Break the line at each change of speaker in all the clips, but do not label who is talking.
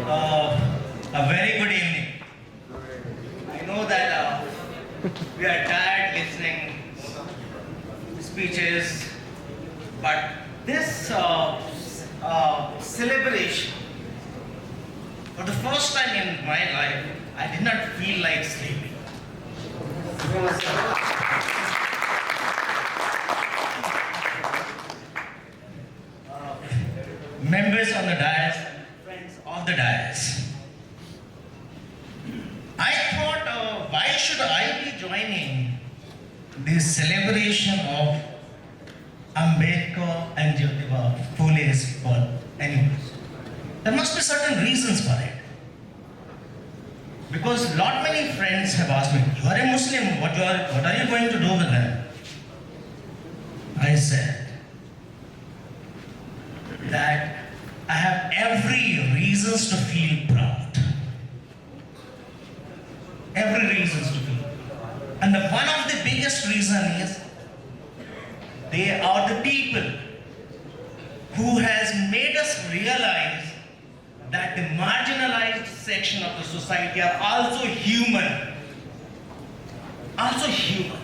A very good evening. I know that we are tired listening to speeches, but this celebration, for the first time in my life, I did not feel like sleeping. Members on the dais and friends of the dais. I thought, why should I be joining this celebration of Ambedkar and Fule's birth anyway? There must be certain reasons for it. Because lot many friends have asked me, you are a Muslim, what are you going to do with them? I said that I have every reasons to feel proud. Every reasons to feel proud. And one of the biggest reason is they are the people who has made us realize that the marginalized section of the society are also human. Also human.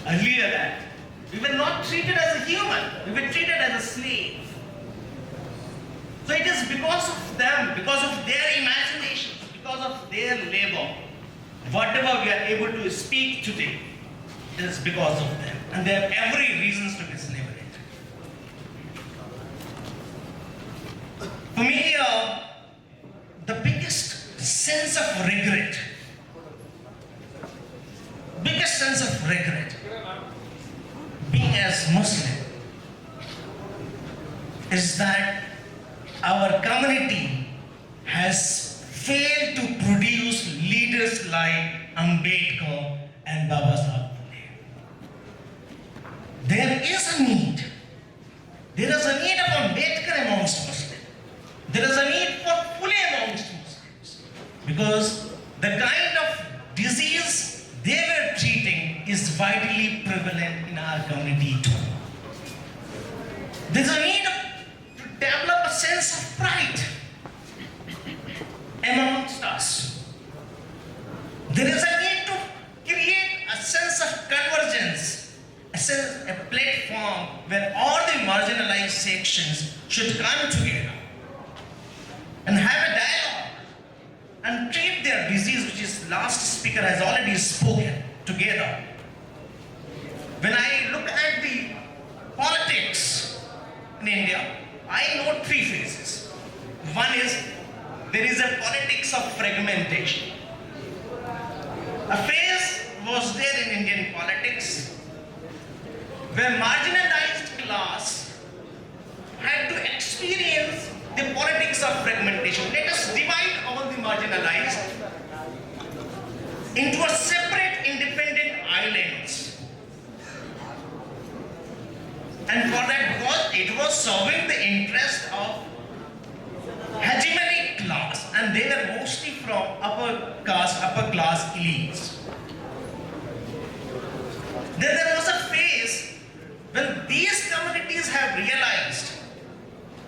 Earlier that we were not treated as a human, we were treated as a slave. So it is because of them, because of their imaginations, because of their labor, whatever we are able to speak today, it is because of them. And they have every reasons to be celebrated. For me, the biggest sense of regret, being as Muslim, is that our community has failed to produce leaders like Ambedkar and Bahujan. There is a need. There is a need of Ambedkar amongst Muslims. There is a need for Fule amongst Muslims. Because the kind of disease they were treating is vitally prevalent in our community too. There is a need to develop a sense of pride amongst us. There is a need to create a sense of convergence, a platform where all the marginalized sections should come together and have a dialogue and treat their disease, which is last speaker has already spoken, together. When I look at the politics in India, I know three phases. One is there is a politics of fragmentation. A phase was there in Indian politics where marginalized class had to experience the politics of fragmentation. Let us divide all the marginalized into a separate independent islands. And for that it was serving the interest of hegemonic class, and they were mostly from upper class elites. Then there was a phase when these communities have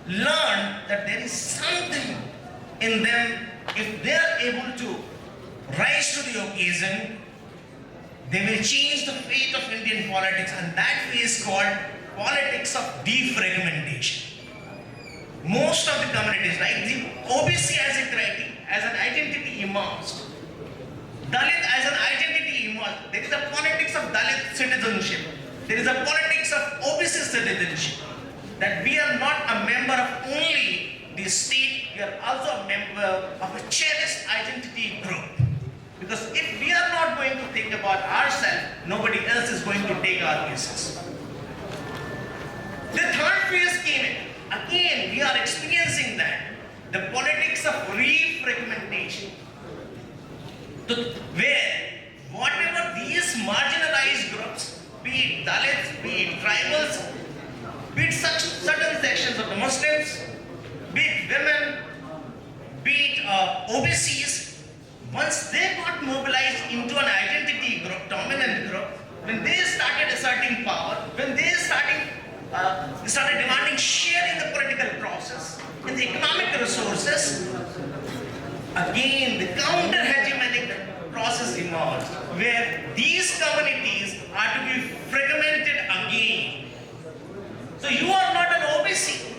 learned that there is something in them. If they are able to rise to the occasion, they will change the fate of Indian politics, and that phase called politics of defragmentation. Most of the communities, like the OBC as an identity emerged, Dalit as an identity emerged. There is a politics of Dalit citizenship. There is a politics of OBC citizenship. That we are not a member of only the state, we are also a member of a cherished identity group. Because if we are not going to think about ourselves, nobody else is going to take our places. The third phase came in. Again, we are experiencing that. The politics of refragmentation. Where whatever these marginalized groups, be it Dalits, be it tribals, be it certain sections of the Muslims, be it women, be it OBCs, once they got mobilized into an identity group, dominant group, when they started when they started demanding share in the political process, In the economic resources, again the counter-hegemonic process emerged, where these communities are to be fragmented again. So you are not an OBC,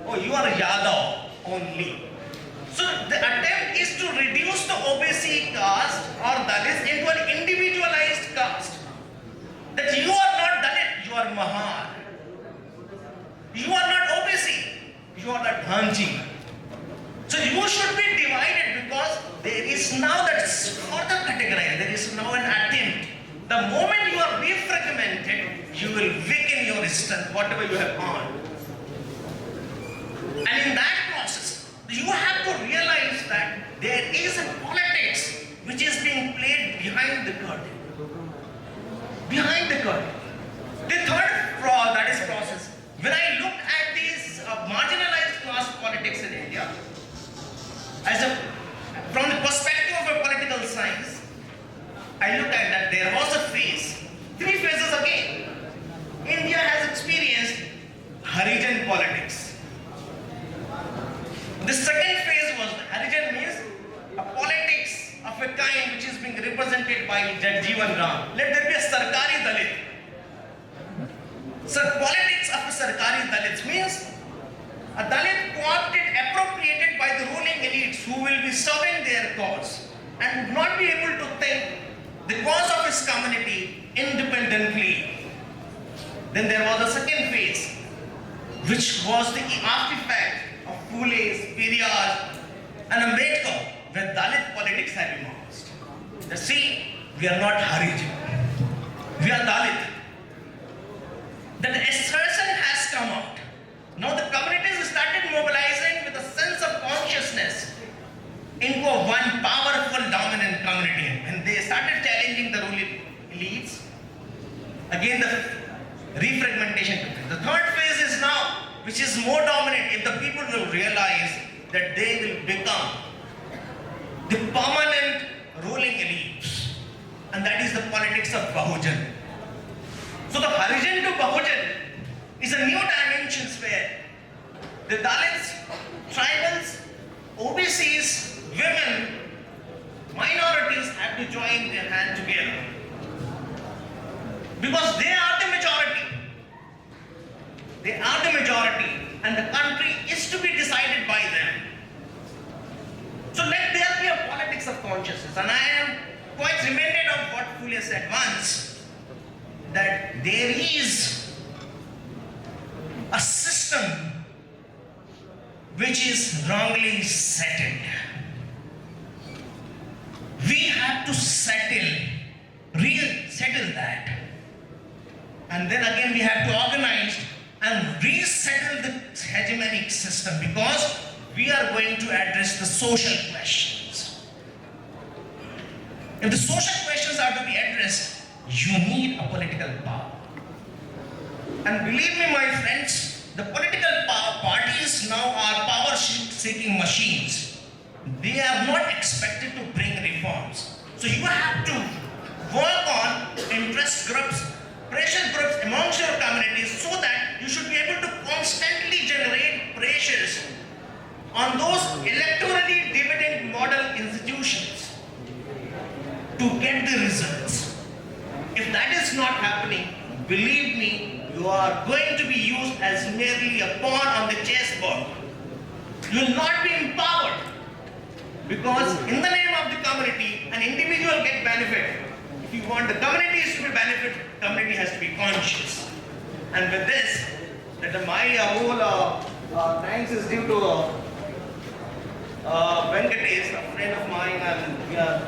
or you are a Yadav only. So the attempt is to reduce the OBC caste or Dalits into an individualized caste. That you are not Dalit, you are Mahar. You are not OBC, you are not Dhanji. So you should be divided because there is now that further categorized, there is now an attempt. The moment you are defragmented, you will weaken your strength, whatever you have earned. And in that process, you have to realize that there is a politics which is being played behind the curtain. Behind the curtain. The third that is process. When I look at these marginalized class politics in India, from the perspective of a political science, I look at that there was a phase, 3 phases again. India has experienced Harijan politics. The second phase was Harijan means a politics of a kind which is being represented by Jagjeevan Ram. Let there be a Sarkari Dalit. So politics of a Sarkari Dalit means a Dalit co-opted, appropriated by the ruling elites who will be serving their cause and not be able to think the cause of his community independently. Then there was a second phase, which was the artifact of Phule's, Periyar's and Ambedkar, where Dalit politics had emerged. You see, we are not Harijan, we are Dalit. That assertion has come out. Now the communities started mobilizing with a sense of consciousness into one powerful dominant community. And they started challenging the ruling elites. Again the refragmentation. The third phase is now, which is more dominant if the people will realize that they will become the permanent ruling elites. And that is the politics of Bahujan. So the Harijan to Bahujan is a new dimension where the Dalits, tribals, OBCs, women, minorities have to join their hand together. Because they are the majority. They are the majority and the country is to be decided by them. So let there be a politics of consciousness. And I am quite reminded of what Phule said once, that there is a system which is wrongly settled. We have to settle that. And then again we have to organize and resettle the hegemonic system, because we are going to address the social questions. If the social questions are to be addressed, you need a political power. And believe me, my friends, the political parties now are power-seeking machines. They are not expected to bring reforms. So you have to work on interest groups, pressure groups amongst your communities, so that you should be able to constantly generate pressures on those electorally dividend model institutions to get the results. If that is not happening, believe me, you are going to be used as merely a pawn on the chessboard. You will not be empowered, because in the name of the community, an individual gets benefit. If you want the communities to be benefit, community has to be conscious. And with this, that my whole thanks is due to Venkatesh, a friend of mine, and we are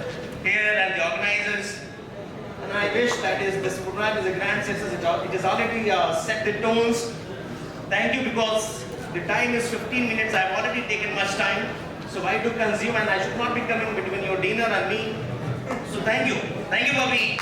here and the organizers. And I wish that this program is a grand success. It has already set the tones. Thank you, because the time is 15 minutes. I have already taken much time. So why to consume, and I should not be coming between your dinner and me. So thank you. Thank you for me.